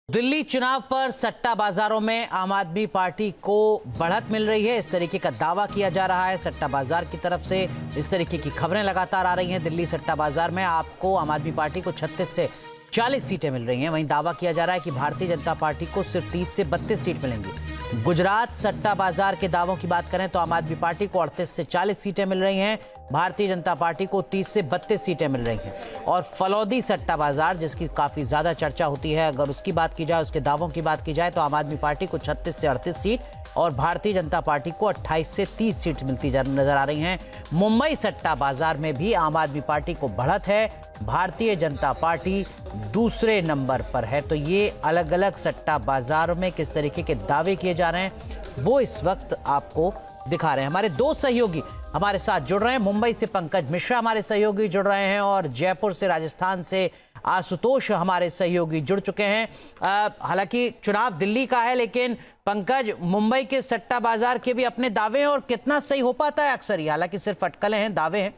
दिल्ली चुनाव पर सट्टा बाजारों में आम आदमी पार्टी को बढ़त मिल रही है। इस तरीके का दावा किया जा रहा है सट्टा बाजार की तरफ से। इस तरीके की खबरें लगातार आ रही हैं। दिल्ली सट्टा बाजार में आपको आम आदमी पार्टी को 36 से 40 सीटें मिल रही हैं। वहीं दावा किया जा रहा है कि भारतीय जनता पार्टी को सिर्फ 30 से 32 सीट मिलेंगी। गुजरात सट्टा बाजार के दावों की बात करें तो आम आदमी पार्टी को 38 से 40 सीटें मिल रही हैं, भारतीय जनता पार्टी को 30 से 32 सीटें मिल रही हैं। और फलौदी सट्टा बाजार जिसकी काफी ज्यादा चर्चा होती है, अगर उसकी बात की जाए, उसके दावों की बात की जाए तो आम आदमी पार्टी को 36 से 38 सीट और भारतीय जनता पार्टी को 28 से 30 सीट मिलती नजर आ रही हैं। मुंबई सट्टा बाजार में भी आम आदमी पार्टी को बढ़त है, भारतीय जनता पार्टी दूसरे नंबर पर है। तो ये अलग अलग सट्टा बाजारों में किस तरीके के दावे किए जा रहे हैं वो इस वक्त आपको दिखा रहे हैं। हमारे दो सहयोगी हमारे साथ जुड़ रहे हैं। मुंबई से पंकज मिश्रा हमारे सहयोगी जुड़ रहे हैं और जयपुर से राजस्थान से आशुतोष हमारे सहयोगी जुड़ चुके हैं। हालांकि चुनाव दिल्ली का है, लेकिन पंकज, मुंबई के सट्टा बाजार के भी अपने दावे हैं और कितना सही हो पाता है अक्सर ये, हालांकि सिर्फ अटकलें हैं, दावे हैं।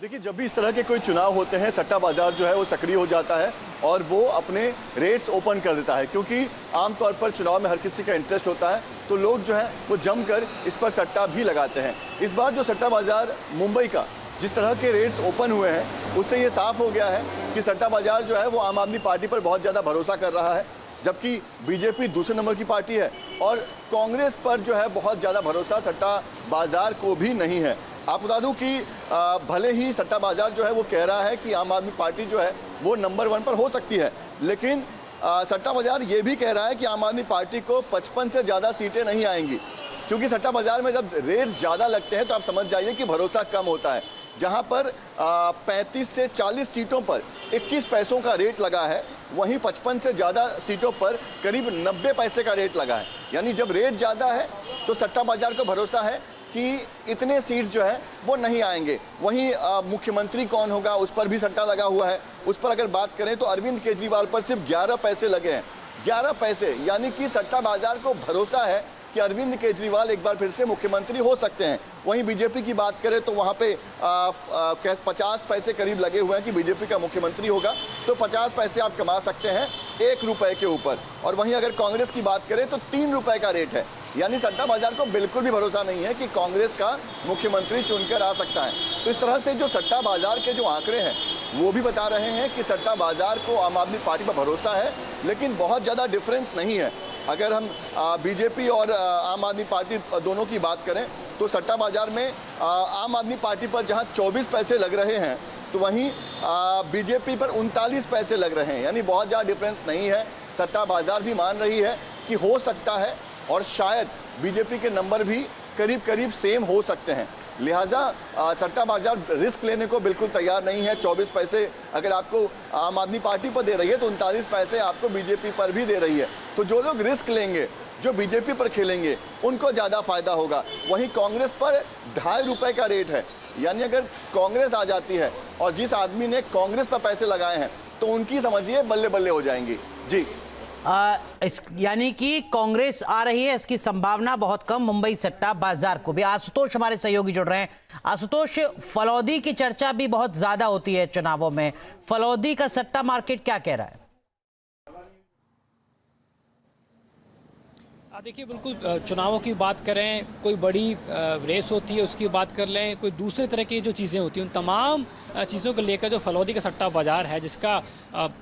देखिए, जब भी इस तरह के कोई चुनाव होते हैं, सट्टा बाजार जो है वो सक्रिय हो जाता है और वो अपने रेट्स ओपन कर देता है, क्योंकि आमतौर पर चुनाव में हर किसी का इंटरेस्ट होता है, तो लोग जो है वो जमकर इस पर सट्टा भी लगाते हैं। इस बार जो सट्टा बाजार मुंबई का जिस तरह के रेट्स ओपन हुए हैं, उससे ये साफ हो गया है कि सट्टा बाजार जो है वो आम आदमी पार्टी पर बहुत ज़्यादा भरोसा कर रहा है, जबकि बीजेपी दूसरे नंबर की पार्टी है और कांग्रेस पर जो है बहुत ज़्यादा भरोसा सट्टा बाजार को भी नहीं है। आप बता दूं कि भले ही सट्टा बाजार जो है वो कह रहा है कि आम आदमी पार्टी जो है वो नंबर 1 पर हो सकती है, लेकिन सट्टा बाजार ये भी कह रहा है कि आम आदमी पार्टी को 55 से ज़्यादा सीटें नहीं आएंगी, क्योंकि सट्टा बाजार में जब रेट ज़्यादा लगते हैं तो आप समझ जाइए कि भरोसा कम होता है। जहां पर 35 से 40 सीटों पर 21 पैसों का रेट लगा है, वहीं 55 से ज़्यादा सीटों पर करीब 90 पैसे का रेट लगा है। यानी जब रेट ज़्यादा है तो सट्टा बाजार को भरोसा है कि इतने सीट जो है वो नहीं आएंगे। वहीं मुख्यमंत्री कौन होगा उस पर भी सट्टा लगा हुआ है। उस पर अगर बात करें तो अरविंद केजरीवाल पर सिर्फ 11 पैसे लगे हैं। 11 पैसे, यानी कि सट्टा बाजार को भरोसा है कि अरविंद केजरीवाल एक बार फिर से मुख्यमंत्री हो सकते हैं। वहीं बीजेपी की बात करें तो वहां पे 50 पैसे करीब लगे हुए हैं कि बीजेपी का मुख्यमंत्री होगा, तो 50 पैसे आप कमा सकते हैं 1 रुपए के ऊपर। और वहीं अगर कांग्रेस की बात करें तो 3 रुपए का रेट है। यानी सट्टा बाजार को बिल्कुल भी भरोसा नहीं है कि कांग्रेस का मुख्यमंत्री चुनकर आ सकता है। तो इस तरह से जो सट्टा बाजार के जो आंकड़े हैं वो भी बता रहे हैं कि सट्टा बाजार को आम आदमी पार्टी पर भरोसा है, लेकिन बहुत ज़्यादा डिफरेंस नहीं है। अगर हम बीजेपी और आम आदमी पार्टी दोनों की बात करें तो सट्टा बाजार में आम आदमी पार्टी पर जहां 24 पैसे लग रहे हैं, तो वहीं बीजेपी पर 39 पैसे लग रहे हैं। यानी बहुत ज़्यादा डिफरेंस नहीं है। सट्टा बाजार भी मान रही है कि हो सकता है और शायद बीजेपी के नंबर भी करीब करीब सेम हो सकते हैं। लिहाजा सट्टा बाजार रिस्क लेने को बिल्कुल तैयार नहीं है। 24 पैसे अगर आपको आम आदमी पार्टी पर दे रही है तो 39 पैसे आपको बीजेपी पर भी दे रही है। तो जो लोग रिस्क लेंगे, जो बीजेपी पर खेलेंगे, उनको ज़्यादा फायदा होगा। वहीं कांग्रेस पर 2.5 रुपए का रेट है। यानी अगर कांग्रेस आ जाती है और जिस आदमी ने कांग्रेस पर पैसे लगाए हैं तो उनकी समझिए बल्ले बल्ले हो जाएंगी। जी, यानी कि कांग्रेस आ रही है, इसकी संभावना बहुत कम मुंबई सट्टा बाजार को भी। आशुतोष हमारे सहयोगी जुड़ रहे हैं। आशुतोष, फलौदी की चर्चा भी बहुत ज्यादा होती है चुनावों में। फलौदी का सट्टा मार्केट क्या कह रहा है? देखिए, बिल्कुल चुनावों की बात करें, कोई बड़ी रेस होती है उसकी बात कर लें, कोई दूसरे तरह की जो चीज़ें होती हैं, उन तमाम चीज़ों को लेकर जो फलौदी का सट्टा बाज़ार है, जिसका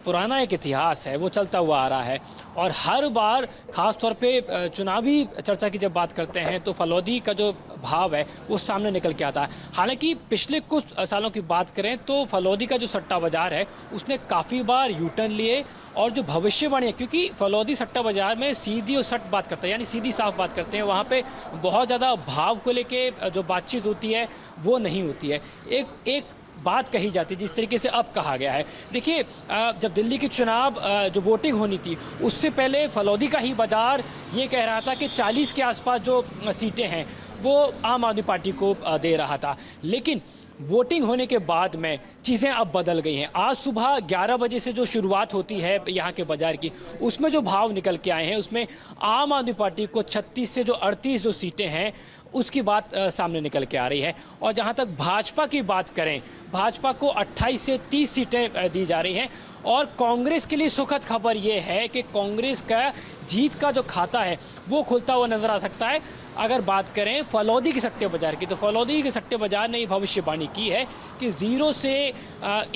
पुराना एक इतिहास है, वो चलता हुआ आ रहा है। और हर बार ख़ास तौर पे चुनावी चर्चा की जब बात करते हैं तो फलौदी का जो भाव है वो सामने निकल के आता है। हालांकि पिछले कुछ सालों की बात करें तो फलौदी का जो सट्टा बाज़ार है उसने काफ़ी बार यूटर्न लिए और जो भविष्यवाणी है, क्योंकि फलौदी सट्टा बाजार में सीधी और सट बात करता है, यानी सीधी साफ बात करते हैं। वहाँ पे बहुत ज़्यादा भाव को लेके जो बातचीत होती है वो नहीं होती है। एक बात कही जाती है जिस तरीके से अब कहा गया है। देखिए, जब दिल्ली की चुनाव जो वोटिंग होनी थी उससे पहले फलौदी का ही बाजार ये कह रहा था कि 40 के आसपास जो सीटें हैं वो आम आदमी पार्टी को दे रहा था। लेकिन वोटिंग होने के बाद में चीज़ें अब बदल गई हैं। आज सुबह 11 बजे से जो शुरुआत होती है यहाँ के बाजार की, उसमें जो भाव निकल के आए हैं उसमें आम आदमी पार्टी को 36 से जो 38 जो सीटें हैं उसकी बात सामने निकल के आ रही है। और जहाँ तक भाजपा की बात करें, भाजपा को 28 से 30 सीटें दी जा रही हैं। और कांग्रेस के लिए सुखद खबर ये है कि कांग्रेस का जीत का जो खाता है वो खुलता हुआ नजर आ सकता है। अगर बात करें फलौदी के सट्टे बाजार की, तो फलौदी के सट्टे बाजार ने ये भविष्यवाणी की है कि 0 से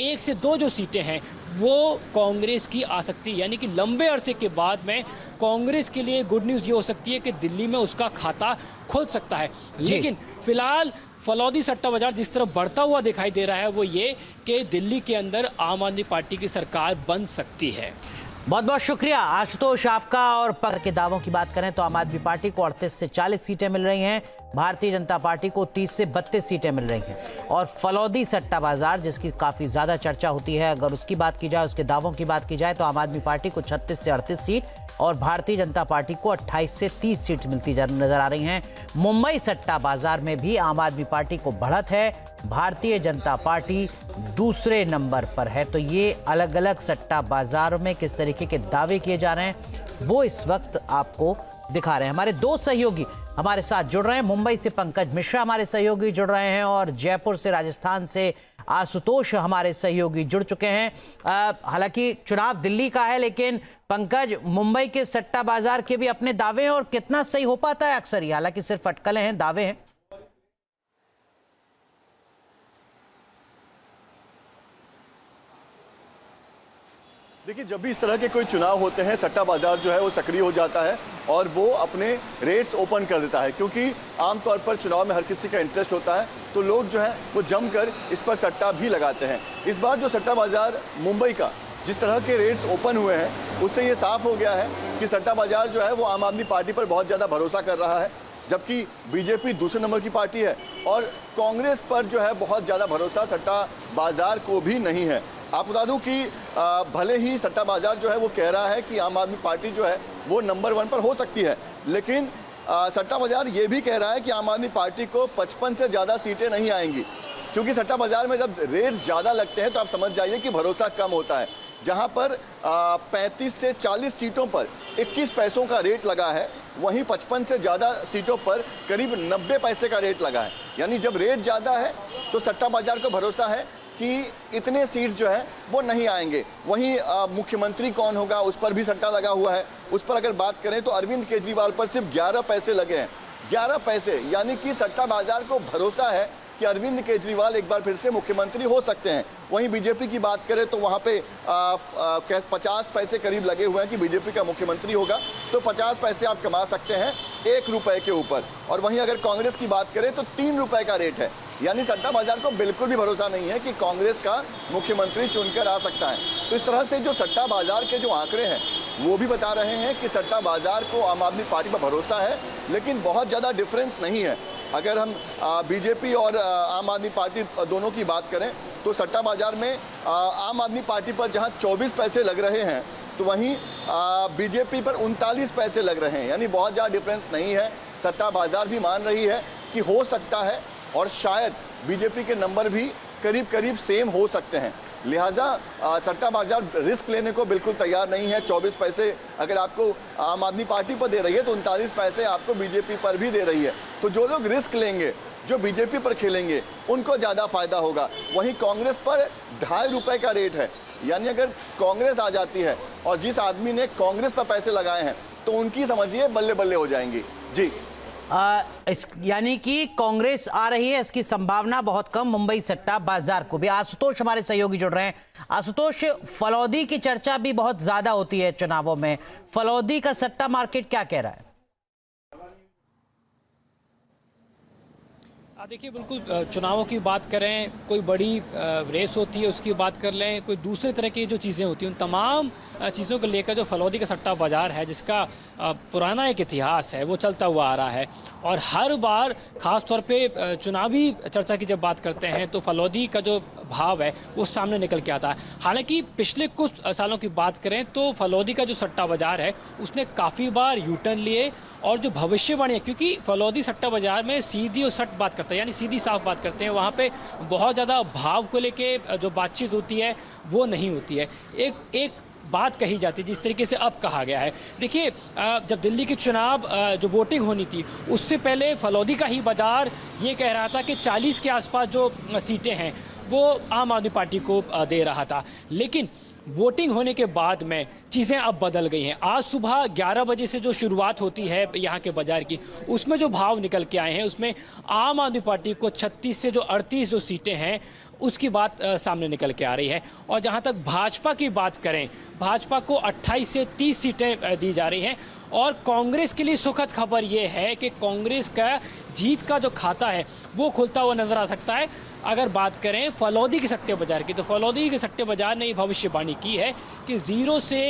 1 से 2 जो सीटें हैं वो कांग्रेस की आ सकती है। यानी कि लंबे अरसे के बाद में कांग्रेस के लिए गुड न्यूज़ ये हो सकती है कि दिल्ली में उसका खाता खुल सकता है। लेकिन फिलहाल फलौदी सट्टा बाजार जिस तरह बढ़ता हुआ दिखाई दे रहा है वो ये कि दिल्ली के अंदर आम आदमी पार्टी की सरकार बन सकती है। बहुत बहुत शुक्रिया आशुतोष आपका। और पर के दावों की बात करें तो आम आदमी पार्टी को 38 से 40 सीटें मिल रही हैं, भारतीय जनता पार्टी को 30 से 32 सीटें मिल रही हैं। और फलौदी सट्टा बाजार जिसकी काफ़ी ज़्यादा चर्चा होती है, अगर उसकी बात की जाए, उसके दावों की बात की जाए तो आम आदमी पार्टी को 36 से 38 सीट और भारतीय जनता पार्टी को 28 से 30 सीट मिलती नजर आ रही हैं। मुंबई सट्टा बाजार में भी आम आदमी पार्टी को बढ़त है, भारतीय जनता पार्टी दूसरे नंबर पर है। तो ये अलग अलग सट्टा बाजारों में किस तरीके के दावे किए जा रहे हैं वो इस वक्त आपको दिखा रहे हैं। हमारे 2 सहयोगी हमारे साथ जुड़ रहे हैं। मुंबई से पंकज मिश्रा हमारे सहयोगी जुड़ रहे हैं और जयपुर से, राजस्थान से आशुतोष हमारे सहयोगी जुड़ चुके हैं। हालांकि चुनाव दिल्ली का है, लेकिन पंकज, मुंबई के सट्टा बाजार के भी अपने दावे हैं और कितना सही हो पाता है अक्सर ये, हालांकि सिर्फ अटकलें हैं, दावे हैं। देखिए, जब भी इस तरह के कोई चुनाव होते हैं सट्टा बाजार जो है वो सक्रिय हो जाता है और वो अपने रेट्स ओपन कर देता है, क्योंकि आमतौर पर चुनाव में हर किसी का इंटरेस्ट होता है तो लोग जो है वो जमकर इस पर सट्टा भी लगाते हैं। इस बार जो सट्टा बाजार मुंबई का जिस तरह के रेट्स ओपन हुए हैं उससे ये साफ हो गया है कि सट्टा बाजार जो है वो आम आदमी पार्टी पर बहुत ज़्यादा भरोसा कर रहा है, जबकि बीजेपी दूसरे नंबर की पार्टी है और कांग्रेस पर जो है बहुत ज़्यादा भरोसा सट्टा बाजार को भी नहीं है। आप बता दूं कि भले ही सट्टा बाजार जो है वो कह रहा है कि आम आदमी पार्टी जो है वो नंबर 1 पर हो सकती है, लेकिन सट्टा बाजार ये भी कह रहा है कि आम आदमी पार्टी को 55 से ज़्यादा सीटें नहीं आएंगी, क्योंकि सट्टा बाजार में जब रेट ज़्यादा लगते हैं तो आप समझ जाइए कि भरोसा कम होता है। जहां पर 35 से 40 सीटों पर 21 पैसों का रेट लगा है, वहीं 55 से ज़्यादा सीटों पर करीब 90 पैसे का रेट लगा है। यानी जब रेट ज़्यादा है तो सट्टा बाजार को भरोसा है कि इतने सीट जो है वो नहीं आएंगे। वहीं मुख्यमंत्री कौन होगा उस पर भी सट्टा लगा हुआ है। उस पर अगर बात करें तो अरविंद केजरीवाल पर सिर्फ 11 पैसे लगे हैं, 11 पैसे, यानी कि सट्टा बाजार को भरोसा है कि अरविंद केजरीवाल एक बार फिर से मुख्यमंत्री हो सकते हैं। वहीं बीजेपी की बात करें तो वहां पे 50 पैसे करीब लगे हुए हैं कि बीजेपी का मुख्यमंत्री होगा, तो 50 पैसे आप कमा सकते हैं 1 रुपए के ऊपर। और वहीं अगर कांग्रेस की बात करें तो 3 रुपए का रेट है, यानी सट्टा बाजार को बिल्कुल भी भरोसा नहीं है कि कांग्रेस का मुख्यमंत्री चुनकर आ सकता है। तो इस तरह से जो सट्टा बाजार के जो आंकड़े हैं वो भी बता रहे हैं कि सट्टा बाजार को आम आदमी पार्टी पर भरोसा है, लेकिन बहुत ज़्यादा डिफरेंस नहीं है। अगर हम बीजेपी और आम आदमी पार्टी दोनों की बात करें तो सट्टा बाजार में आम आदमी पार्टी पर जहां 24 पैसे लग रहे हैं तो वहीं बीजेपी पर 39 पैसे लग रहे हैं, यानी बहुत ज़्यादा डिफरेंस नहीं है। सट्टा बाजार भी मान रही है कि हो सकता है और शायद बीजेपी के नंबर भी करीब करीब सेम हो सकते हैं। लिहाजा सट्टा बाजार रिस्क लेने को बिल्कुल तैयार नहीं है। 24 पैसे अगर आपको आम आदमी पार्टी पर दे रही है तो 39 पैसे आपको बीजेपी पर भी दे रही है। तो जो लोग रिस्क लेंगे, जो बीजेपी पर खेलेंगे, उनको ज़्यादा फायदा होगा। वहीं कांग्रेस पर 2.5 रुपए का रेट है, यानी अगर कांग्रेस आ जाती है और जिस आदमी ने कांग्रेस पर पैसे लगाए हैं तो उनकी समझिए बल्ले बल्ले हो जाएंगी। जी, यानी कि कांग्रेस आ रही है, इसकी संभावना बहुत कम मुंबई सट्टा बाजार को भी। आशुतोष हमारे सहयोगी जुड़ रहे हैं। आशुतोष, फलौदी की चर्चा भी बहुत ज्यादा होती है चुनावों में, फलौदी का सट्टा मार्केट क्या कह रहा है? देखिए बिल्कुल चुनावों की बात करें, कोई बड़ी रेस होती है उसकी बात कर लें, कोई दूसरे तरह की जो चीज़ें होती हैं उन तमाम चीज़ों को लेकर जो फलौदी का सट्टा बाज़ार है जिसका पुराना एक इतिहास है वो चलता हुआ आ रहा है। और हर बार ख़ास तौर पे चुनावी चर्चा की जब बात करते हैं तो फलौदी का जो भाव है वो सामने निकल के आता है। हालांकि पिछले कुछ सालों की बात करें तो फलौदी का जो सट्टा बाज़ार है उसने काफ़ी बार यू टर्न लिए और जो भविष्यवाणी है, क्योंकि फलौदी सट्टा बाज़ार में सीधी और सट बात करते हैं यानी सीधी साफ बात करते हैं, वहाँ पे बहुत ज़्यादा भाव को लेके जो बातचीत होती है वो नहीं होती है। एक बात कही जाती है जिस तरीके से अब कहा गया है। देखिए जब दिल्ली के चुनाव जो वोटिंग होनी थी उससे पहले फलौदी का ही बाज़ार ये कह रहा था कि 40 के आसपास जो सीटें हैं वो आम आदमी पार्टी को दे रहा था, लेकिन वोटिंग होने के बाद में चीज़ें अब बदल गई हैं। आज सुबह 11 बजे से जो शुरुआत होती है यहाँ के बाज़ार की उसमें जो भाव निकल के आए हैं उसमें आम आदमी पार्टी को 36 से जो 38 जो सीटें हैं उसकी बात सामने निकल के आ रही है। और जहाँ तक भाजपा की बात करें, भाजपा को 28 से 30 सीटें दी जा रही हैं। और कांग्रेस के लिए सुखद खबर ये है कि कांग्रेस का जीत का जो खाता है वो खुलता हुआ नजर आ सकता है। अगर बात करें फलौदी के सट्टे बाजार की तो फलौदी के सट्टे बाजार ने भविष्यवाणी की है कि 0 से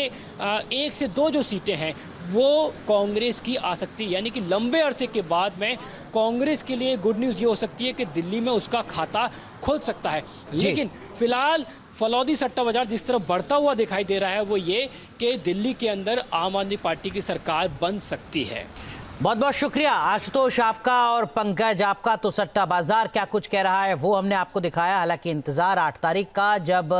1 से 2 जो सीटें हैं वो कांग्रेस की आ सकती है, यानी कि लंबे अरसे के बाद में कांग्रेस के लिए गुड न्यूज़ ये हो सकती है कि दिल्ली में उसका खाता खुल सकता है। लेकिन फिलहाल फलौदी सट्टा बाजार जिस तरफ बढ़ता हुआ दिखाई दे रहा है वो ये कि दिल्ली के अंदर आम आदमी पार्टी की सरकार बन सकती है। बहुत बहुत शुक्रिया आशुतोष आपका और पंकज आपका। तो सट्टा बाजार क्या कुछ कह रहा है वो हमने आपको दिखाया। हालांकि इंतजार 8 तारीख का जब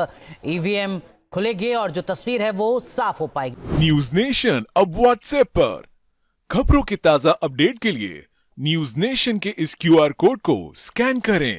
ईवीएम खुलेगी और जो तस्वीर है वो साफ हो पाएगी। न्यूज नेशन अब व्हाट्सएप पर खबरों की ताजा अपडेट के लिए न्यूज नेशन के इस QR कोड को स्कैन करें।